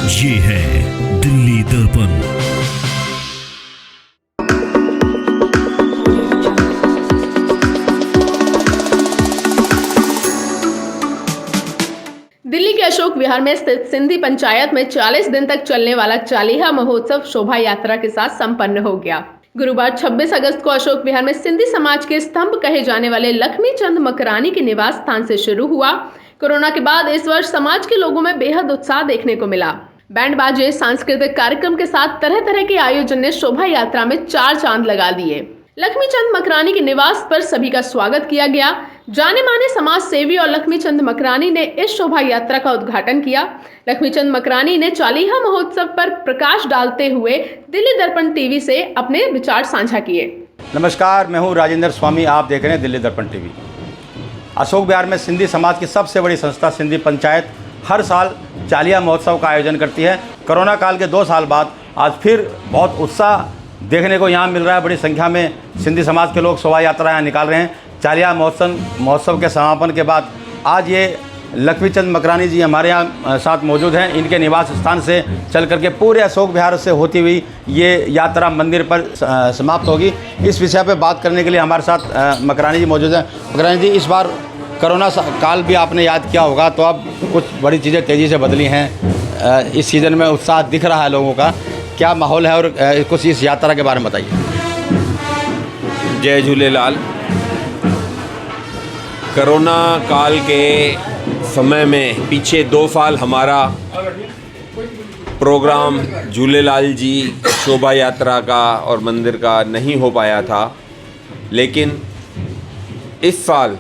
ये है दिल्ली दर्पण। दिल्ली के अशोक विहार में स्थित सिंधी पंचायत में 40 दिन तक चलने वाला चालीहा महोत्सव शोभा यात्रा के साथ संपन्न हो गया। गुरुवार 26 अगस्त को अशोक विहार में सिंधी समाज के स्तंभ कहे जाने वाले लक्ष्मी चंद मकरानी के निवास स्थान से शुरू हुआ। कोरोना के बाद इस वर्ष समाज के लोगों में बेहद उत्साह देखने को मिला। बैंड बाजे, सांस्कृतिक कार्यक्रम के साथ तरह तरह के आयोजन ने शोभा यात्रा में 4 चांद लगा दिए। लक्ष्मी चंद मकरानी के निवास पर सभी का स्वागत किया गया। जाने माने समाज सेवी और लक्ष्मी चंद मकरानी ने इस शोभा यात्रा का उद्घाटन किया। लक्ष्मी चंद मकरानी ने चालीहा महोत्सव पर प्रकाश डालते हुए दिल्ली दर्पण टीवी से अपने विचार साझा किए। नमस्कार, मैं हूं राजेंद्र स्वामी। आप देख रहे हैं दिल्ली दर्पण टीवी। अशोक विहार में सिंधी समाज की सबसे बड़ी संस्था सिंधी पंचायत हर साल चालीहा महोत्सव का आयोजन करती है। कोरोना काल के 2 साल बाद आज फिर बहुत उत्साह देखने को यहाँ मिल रहा है। बड़ी संख्या में सिंधी समाज के लोग शोभा यात्रा यहाँ निकाल रहे हैं। चालीहा महोत्सव के समापन के बाद आज ये लक्ष्मी चंद मकरानी जी हमारे यहाँ साथ मौजूद हैं। इनके निवास स्थान से चल करके पूरे अशोक विहार से होती हुई ये यात्रा मंदिर पर समाप्त होगी। इस विषय पर बात करने के लिए हमारे साथ मकरानी जी मौजूद हैं। मकरानी जी, इस बार कोरोना काल भी आपने याद किया होगा, तो अब कुछ बड़ी चीज़ें तेज़ी से बदली हैं। इस सीज़न में उत्साह दिख रहा है लोगों का, क्या माहौल है और कुछ इस यात्रा के बारे में बताइए। जय झूलेलाल। कोरोना काल के समय में पीछे 2 साल हमारा प्रोग्राम झूलेलाल जी शोभा यात्रा का और मंदिर का नहीं हो पाया था, लेकिन इस साल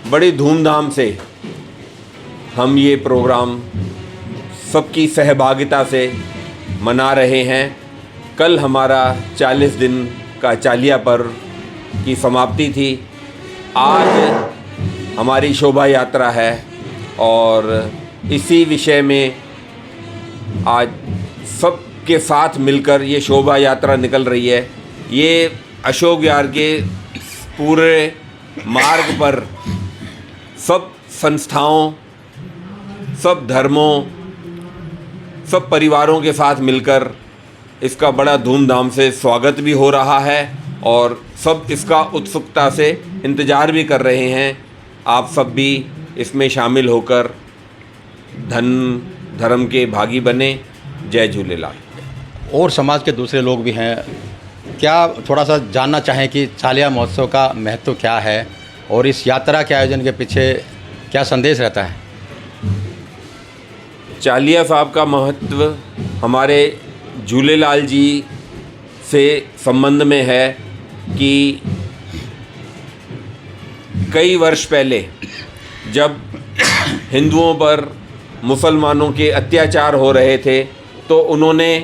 बड़ी धूमधाम से हम ये प्रोग्राम सबकी सहभागिता से मना रहे हैं। कल हमारा 40 दिन का चालीहा पर्व की समाप्ति थी। आज हमारी शोभा यात्रा है और इसी विषय में आज सबके साथ मिलकर ये शोभा यात्रा निकल रही है। ये अशोक विहार के पूरे मार्ग पर सब संस्थाओं, सब धर्मों, सब परिवारों के साथ मिलकर इसका बड़ा धूमधाम से स्वागत भी हो रहा है और सब इसका उत्सुकता से इंतज़ार भी कर रहे हैं। आप सब भी इसमें शामिल होकर धर्म के भागी बने। जय झूलेलाल। और समाज के दूसरे लोग भी हैं, क्या थोड़ा सा जानना चाहें कि चालीहा महोत्सव का महत्व क्या है और इस यात्रा के आयोजन के पीछे क्या संदेश रहता है। चालीहा साहब का महत्व हमारे झूलेलाल जी से संबंध में है कि कई वर्ष पहले जब हिंदुओं पर मुसलमानों के अत्याचार हो रहे थे तो उन्होंने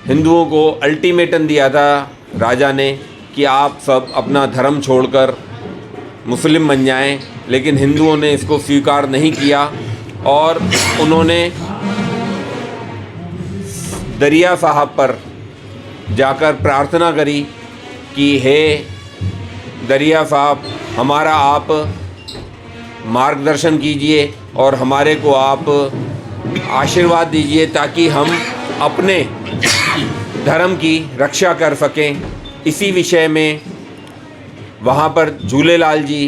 हिंदुओं को अल्टीमेटम दिया था राजा ने कि आप सब अपना धर्म छोड़कर मुस्लिम बन जाएं, लेकिन हिंदुओं ने इसको स्वीकार नहीं किया और उन्होंने दरिया साहब पर जाकर प्रार्थना करी कि हे दरिया साहब, हमारा आप मार्गदर्शन कीजिए और हमारे को आप आशीर्वाद दीजिए ताकि हम अपने धर्म की रक्षा कर सकें। इसी विषय में वहाँ पर झूलेलाल जी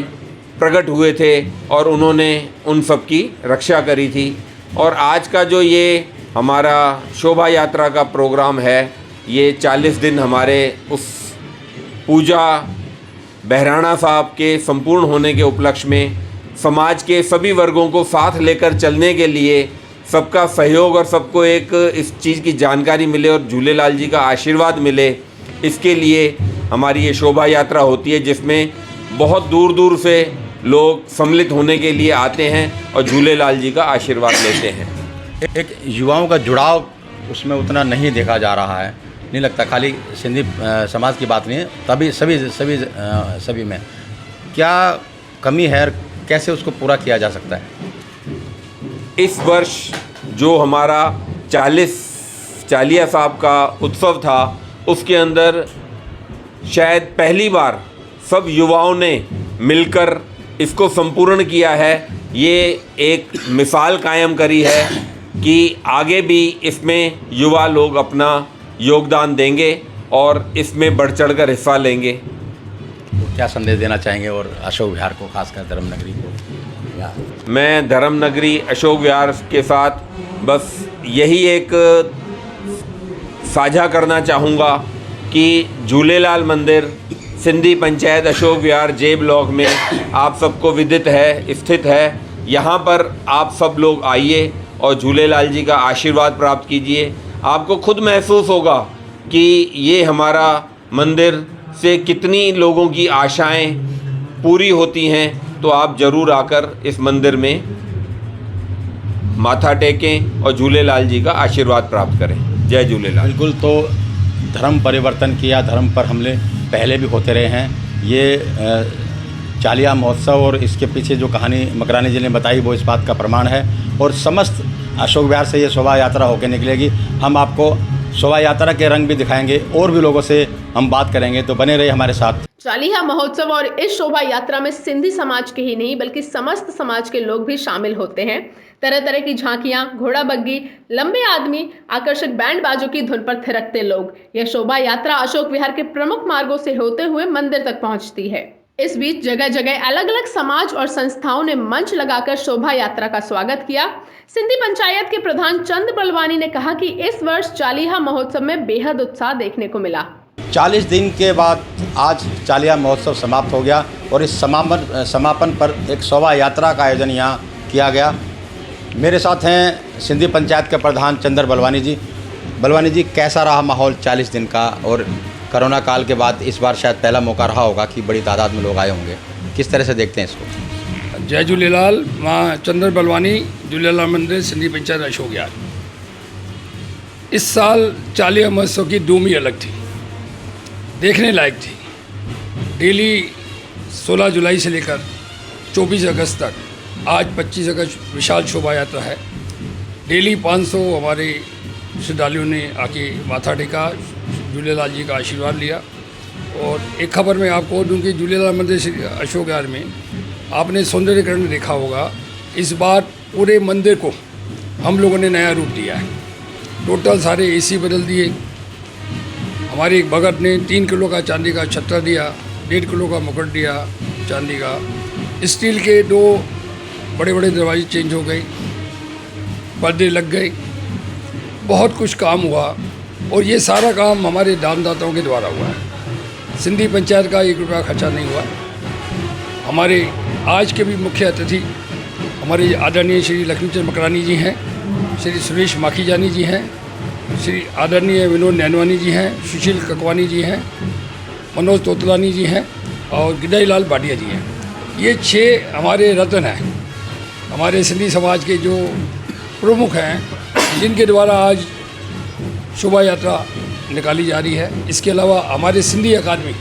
प्रकट हुए थे और उन्होंने उन सब की रक्षा करी थी। और आज का जो ये हमारा शोभा यात्रा का प्रोग्राम है, ये 40 दिन हमारे उस पूजा बहराणा साहब के संपूर्ण होने के उपलक्ष्य में समाज के सभी वर्गों को साथ लेकर चलने के लिए सबका सहयोग और सबको एक इस चीज़ की जानकारी मिले और झूलेलाल जी का आशीर्वाद मिले, इसके लिए हमारी ये शोभा यात्रा होती है, जिसमें बहुत दूर दूर से लोग सम्मिलित होने के लिए आते हैं और झूलेलाल जी का आशीर्वाद लेते हैं। एक युवाओं का जुड़ाव उसमें उतना नहीं देखा जा रहा है, नहीं लगता, खाली सिंधी समाज की बात नहीं है, तभी सभी में क्या कमी है और कैसे उसको पूरा किया जा सकता है। इस वर्ष जो हमारा चालीहा साहब का उत्सव था, उसके अंदर शायद पहली बार सब युवाओं ने मिलकर इसको संपूर्ण किया है। ये एक मिसाल कायम करी है कि आगे भी इसमें युवा लोग अपना योगदान देंगे और इसमें बढ़ चढ़ कर हिस्सा लेंगे। तो क्या संदेश देना चाहेंगे और अशोक विहार को, खासकर धर्म नगरी को? या मैं धर्म नगरी अशोक विहार के साथ बस यही एक साझा करना चाहूँगा कि झूलेलाल मंदिर सिंधी पंचायत अशोक विहार जे ब्लॉक में आप सबको विदित है, स्थित है। यहाँ पर आप सब लोग आइए और झूलेलाल जी का आशीर्वाद प्राप्त कीजिए। आपको खुद महसूस होगा कि ये हमारा मंदिर से कितनी लोगों की आशाएं पूरी होती हैं। तो आप ज़रूर आकर इस मंदिर में माथा टेकें और झूलेलाल जी का आशीर्वाद प्राप्त करें। जय झूलेलाल। बिल्कुल, तो धर्म परिवर्तन किया, धर्म पर हमले पहले भी होते रहे हैं। ये चालिया महोत्सव और इसके पीछे जो कहानी मकरानी जी ने बताई वो इस बात का प्रमाण है। और समस्त अशोक विहार से ये शोभा यात्रा होकर निकलेगी। हम आपको शोभा यात्रा के रंग भी दिखाएंगे और भी लोगों से हम बात करेंगे, तो बने रहिए हमारे साथ। चालिहा महोत्सव और इस शोभा यात्रा में सिंधी समाज के ही नहीं बल्कि समस्त समाज के लोग भी शामिल होते हैं। तरह तरह की झांकियां, घोड़ा बग्गी, लंबे आदमी, आकर्षक बैंड बाजों की धुन पर थिरकते लोग। यह शोभा यात्रा अशोक विहार के प्रमुख मार्गों से होते हुए मंदिर तक पहुंचती है। इस बीच जगह जगह अलग अलग समाज और संस्थाओं ने मंच लगाकर शोभा यात्रा का स्वागत किया। सिंधी पंचायत के प्रधान चंद बलवानी ने कहा कि इस वर्ष चालिहा महोत्सव में बेहद उत्साह देखने को मिला। 40 दिन के बाद आज चालिया महोत्सव समाप्त हो गया और इस समापन पर एक शोभा यात्रा का आयोजन यहाँ किया गया। मेरे साथ हैं सिंधी पंचायत के प्रधान चंदर बलवानी जी। बलवानी जी, कैसा रहा माहौल 40 दिन का? और कोरोना काल के बाद इस बार शायद पहला मौका रहा होगा कि बड़ी तादाद में लोग आए होंगे, किस तरह से देखते हैं इसको? जय झूलेलाल। मां चंदर बलवानी, झूलेलाल मंदिर, सिंधी पंचायत अशोक विहार। इस साल चालिया महोत्सव की धूम ही अलग थी, देखने लायक थी। डेली 16 जुलाई से लेकर 24 अगस्त तक, आज 25 अगस्त विशाल शोभा यात्रा है। डेली 500 हमारे श्रद्धालुओं ने आके माथा टेका, झूलेलाल जी का आशीर्वाद लिया। और एक खबर मैं आपको दूँ कि झूलेलाल मंदिर अशोक विहार में आपने सौंदर्यीकरण देखा होगा। इस बार पूरे मंदिर को हम लोगों ने नया रूप दिया है। टोटल सारे एसी बदल दिए। हमारे एक भगत ने 3 किलो का चांदी का छत्ता दिया, 1.5 किलो का मुकुट दिया चांदी का। स्टील के 2 बड़े बड़े दरवाजे चेंज हो गए, पर्दे लग गए, बहुत कुछ काम हुआ। और ये सारा काम हमारे दानदाताओं के द्वारा हुआ है। सिंधी पंचायत का 1 रुपया खर्चा नहीं हुआ। हमारे आज के भी मुख्य अतिथि हमारे आदरणीय श्री लक्ष्मीचंद मकरानी जी हैं, श्री सुरेश माखीजानी जी हैं, श्री आदरणीय विनोद नैनवानी जी हैं, सुशील ककवानी जी हैं, मनोज तोतलानी जी हैं और गिदाई लाल भाटिया जी हैं। ये 6 हमारे रत्न हैं, हमारे सिंधी समाज के जो प्रमुख हैं, जिनके द्वारा आज शोभा यात्रा निकाली जा रही है। इसके अलावा हमारे सिंधी अकादमी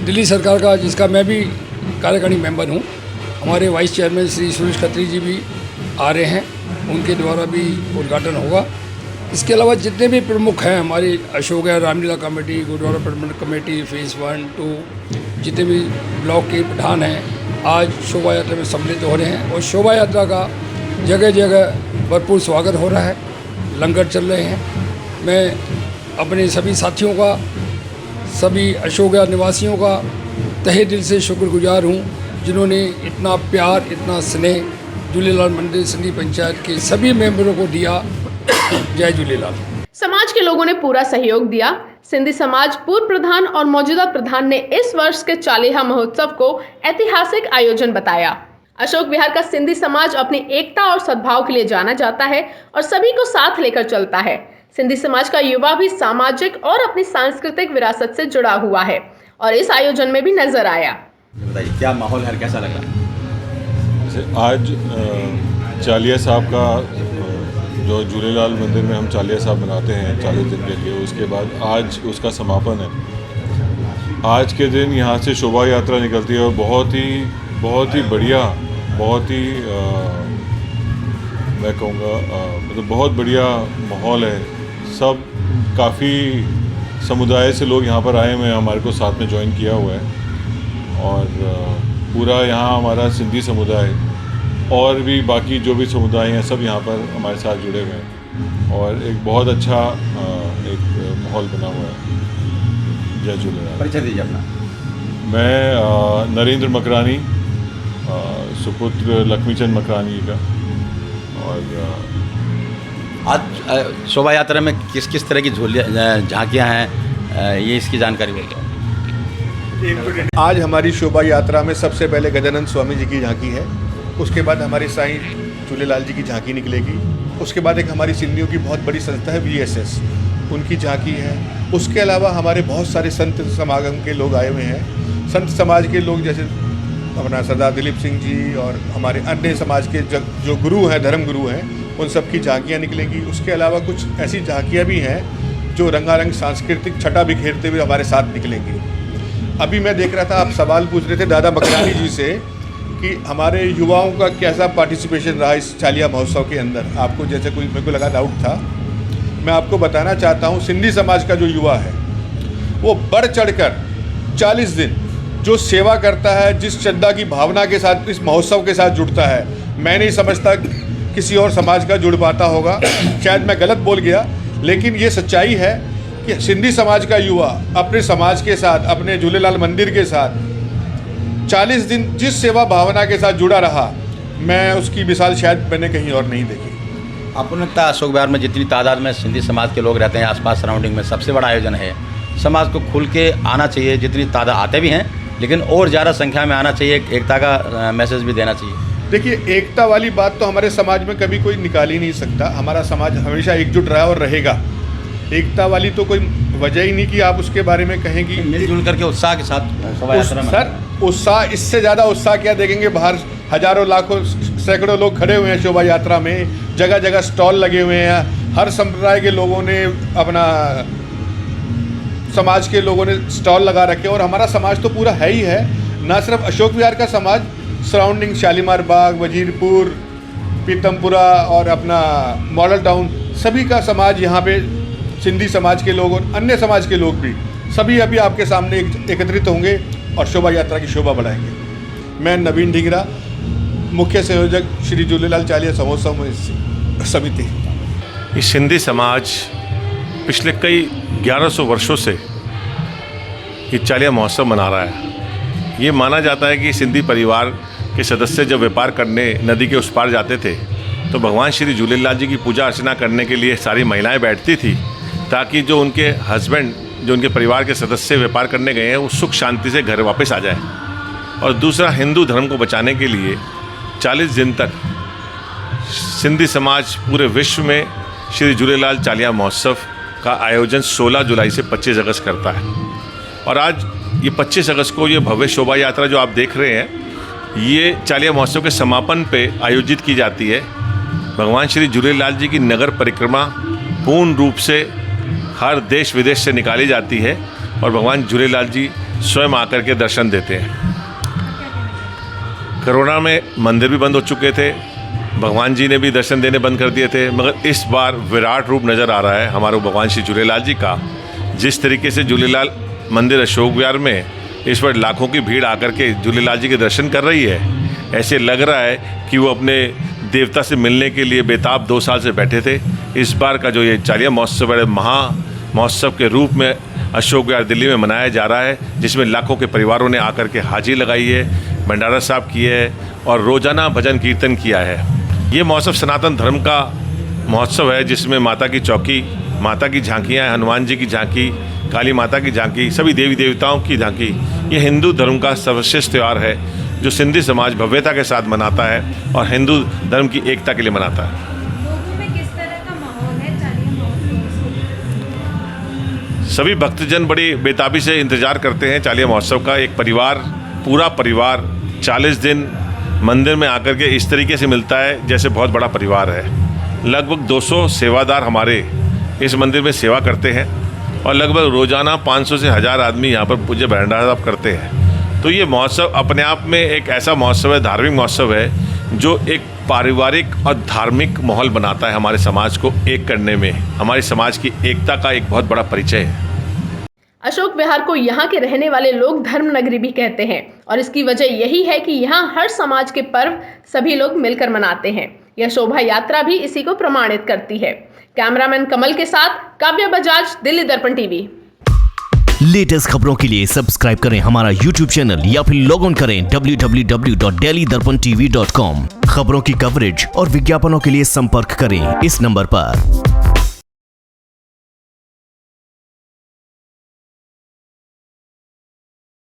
दिल्ली सरकार का, जिसका मैं भी कार्यकारिणी मेंबर हूँ, हमारे वाइस चेयरमैन श्री सुरेश खत्री जी भी आ रहे हैं, उनके द्वारा भी उद्घाटन होगा। इसके अलावा जितने भी प्रमुख हैं हमारे अशोक विहार रामलीला कमेटी, गुरुद्वारा प्रबंधन कमेटी, फेज़ 1, 2, जितने भी ब्लॉक के प्रधान हैं, आज शोभा यात्रा में सम्मिलित हो रहे हैं। और शोभा यात्रा का जगह जगह भरपूर स्वागत हो रहा है, लंगर चल रहे हैं। मैं अपने सभी साथियों का, सभी अशोक विहार निवासियों का तहे दिल से शुक्रगुजार हूँ, जिन्होंने इतना प्यार, इतना स्नेह झूलेलाल मंदिर सिंधी पंचायत के सभी मेंबरों को दिया। जय झूलेलाल। समाज के लोगों ने पूरा सहयोग दिया। सिंधी समाज पूर्व प्रधान और मौजूदा प्रधान ने इस वर्ष के चालिहा महोत्सव को ऐतिहासिक आयोजन बताया। अशोक विहार का सिंधी समाज अपनी एकता और सद्भाव के लिए जाना जाता है और सभी को साथ लेकर चलता है। सिंधी समाज का युवा भी सामाजिक और अपनी सांस्कृतिक विरासत से जुड़ा हुआ है और इस आयोजन में भी नजर आया। बताइए, क्या माहौल है, कैसा लगा? आज चालिया साहब का जो झूलेलाल मंदिर में हम चालिया साहब बनाते हैं 40 दिन के लिए, उसके बाद आज उसका समापन है। आज के दिन यहाँ से शोभा यात्रा निकलती है और बहुत ही बढ़िया, बहुत ही मैं कहूँगा मतलब बहुत बढ़िया माहौल है। सब काफ़ी समुदाय से लोग यहाँ पर आए हुए हैं, हमारे को साथ में ज्वाइन किया हुआ है। और पूरा यहाँ हमारा सिंधी समुदाय और भी बाकी जो भी समुदाय हैं सब यहाँ पर हमारे साथ जुड़े हुए हैं। और एक बहुत अच्छा एक माहौल बना हुआ है। जय झूलेलाल। परिचय दीजिए अपना। मैं नरेंद्र मकरानी, सुपुत्र लक्ष्मीचंद मकरानी का। और आज शोभा यात्रा में किस किस तरह की झांकियाँ हैं, ये इसकी जानकारी मिलेगी। आज हमारी शोभा यात्रा में सबसे पहले गजानंद स्वामी जी की झांकी है, उसके बाद हमारी साईं झूलेलाल जी की झांकी निकलेगी, उसके बाद एक हमारी सिंधियों की बहुत बड़ी संस्था है VSS, उनकी झांकी है। उसके अलावा हमारे बहुत सारे संत समागम के लोग आए हुए हैं। संत समाज के लोग जैसे अपना सरदार दिलीप सिंह जी और हमारे अन्य समाज के जो गुरु हैं, धर्म गुरु हैं, उन सब की झांकियाँ निकलेंगी। उसके अलावा कुछ ऐसी झांकियाँ भी हैं जो रंगारंग सांस्कृतिक छटा बिखेरते हुए हमारे साथ निकलेंगी। अभी मैं देख रहा था, आप सवाल पूछ रहे थे दादा मकरानी जी से कि हमारे युवाओं का कैसा पार्टिसिपेशन रहा इस चालिया महोत्सव के अंदर। आपको जैसे कोई मेरे को लगा डाउट था, मैं आपको बताना चाहता हूँ, सिंधी समाज का जो युवा है वो बढ़ चढ़कर 40 दिन जो सेवा करता है, जिस श्रद्धा की भावना के साथ इस महोत्सव के साथ जुड़ता है, मैं नहीं समझता किसी और समाज का जुड़ पाता होगा। शायद मैं गलत बोल गया, लेकिन ये सच्चाई है कि सिंधी समाज का युवा अपने समाज के साथ, अपने झूलेलाल मंदिर के साथ 40 दिन जिस सेवा भावना के साथ जुड़ा रहा, मैं उसकी मिसाल शायद मैंने कहीं और नहीं देखी। आपको लगता है अशोक विहार में जितनी तादाद में सिंधी समाज के लोग रहते हैं, आसपास सराउंडिंग में सबसे बड़ा आयोजन है, समाज को खुल के आना चाहिए, जितनी तादाद आते भी हैं लेकिन और ज़्यादा संख्या में आना चाहिए, एकता का मैसेज भी देना चाहिए। देखिए, एकता वाली बात तो हमारे समाज में कभी कोई निकाल ही नहीं सकता। हमारा समाज हमेशा एकजुट रहा और रहेगा। एकता वाली तो कोई वजह ही नहीं कि आप उसके बारे में कहेंगी। मिलजुल करके उत्साह के साथ शोभा यात्रा में सर, उत्साह, इससे ज़्यादा उत्साह क्या देखेंगे। बाहर हजारों लाखों सैकड़ों लोग खड़े हुए हैं शोभा यात्रा में, जगह जगह स्टॉल लगे हुए हैं, हर संप्रदाय के लोगों ने अपना, समाज के लोगों ने स्टॉल लगा रखे। और हमारा समाज तो पूरा है ही है, ना सिर्फ अशोक विहार का समाज, सराउंडिंग शालीमार बाग, वजीरपुर, पीतमपुरा और अपना मॉडल टाउन, सभी का समाज यहाँ पे, सिंधी समाज के लोग और अन्य समाज के लोग भी सभी अभी आपके सामने एकत्रित होंगे और शोभा यात्रा की शोभा बढ़ाएंगे। मैं नवीन ढिंगरा, मुख्य संयोजक श्री झूलेलाल चालिया महोत्सव समिति। ये सिंधी समाज पिछले कई 1100 वर्षों से ये चालिया महोत्सव मना रहा है। ये माना जाता है कि सिंधी परिवार के सदस्य जब व्यापार करने नदी के उस पार जाते थे तो भगवान श्री झूलेलाल जी की पूजा अर्चना करने के लिए सारी महिलाएं बैठती थी, ताकि जो उनके हस्बैंड, जो उनके परिवार के सदस्य व्यापार करने गए हैं, वो सुख शांति से घर वापस आ जाए। और दूसरा, हिंदू धर्म को बचाने के लिए 40 दिन तक सिंधी समाज पूरे विश्व में श्री झूलेलाल चालिया महोत्सव का आयोजन 16 जुलाई से 25 अगस्त करता है। और आज ये 25 अगस्त को ये भव्य शोभा यात्रा जो आप देख रहे हैं, ये चालिया महोत्सव के समापन पे आयोजित की जाती है। भगवान श्री झूलेलाल जी की नगर परिक्रमा पूर्ण रूप से हर देश विदेश से निकाली जाती है और भगवान झूलेलाल जी स्वयं आकर के दर्शन देते हैं। कोरोना में मंदिर भी बंद हो चुके थे, भगवान जी ने भी दर्शन देने बंद कर दिए थे, मगर इस बार विराट रूप नज़र आ रहा है हमारे भगवान श्री झूलेलाल जी का। जिस तरीके से झूलेलाल मंदिर अशोक विहार में इस बार लाखों की भीड़ आकर के झूलेलाल जी के दर्शन कर रही है, ऐसे लग रहा है कि वो अपने देवता से मिलने के लिए बेताब 2 साल से बैठे थे। इस बार का जो ये चालिया महोत्सव बड़े महा महोत्सव के रूप में अशोक विहार दिल्ली में मनाया जा रहा है, जिसमें लाखों के परिवारों ने आकर के हाजिरी लगाई है, भंडारा साहब किए है और रोज़ाना भजन कीर्तन किया है। ये महोत्सव सनातन धर्म का महोत्सव है, जिसमें माता की चौकी, माता की झांकियाँ, हनुमान जी की झांकी, काली माता की झांकी, सभी देवी देवताओं की झांकी। ये हिंदू धर्म का सर्वश्रेष्ठ त्यौहार है जो सिंधी समाज भव्यता के साथ मनाता है और हिंदू धर्म की एकता के लिए मनाता है। लोगों में किस तरह का माहौल है चालिया महोत्सव? सभी भक्तजन बड़ी बेताबी से इंतजार करते हैं चालिया महोत्सव का। एक परिवार, पूरा परिवार 40 दिन मंदिर में आकर के इस तरीके से मिलता है जैसे बहुत बड़ा परिवार है। लगभग 200 सेवादार हमारे इस मंदिर में सेवा करते हैं और लगभग रोज़ाना 500 से 1000 आदमी यहाँ पर पूज्य भंडारा साहब करते हैं। तो ये महोत्सव अपने आप में एक ऐसा महोत्सव है, धार्मिक महोत्सव है, जो एक पारिवारिक और धार्मिक माहौल बनाता है हमारे समाज को एक करने में। हमारे समाज की एकता का एक बहुत बड़ा परिचय है। अशोक विहार को यहाँ के रहने वाले लोग धर्म नगरी भी कहते हैं और इसकी वजह यही है कि यहाँ हर समाज के पर्व सभी लोग मिलकर मनाते हैं। यह शोभा यात्रा भी इसी को प्रमाणित करती है। कैमरामैन कमल के साथ काव्या बजाज, दिल्ली दर्पण टीवी। लेटेस्ट खबरों के लिए सब्सक्राइब करें हमारा YouTube चैनल या फिर लॉग ऑन करें www.delhidarpantv.com। खबरों की कवरेज और विज्ञापनों के लिए संपर्क करें इस नंबर पर।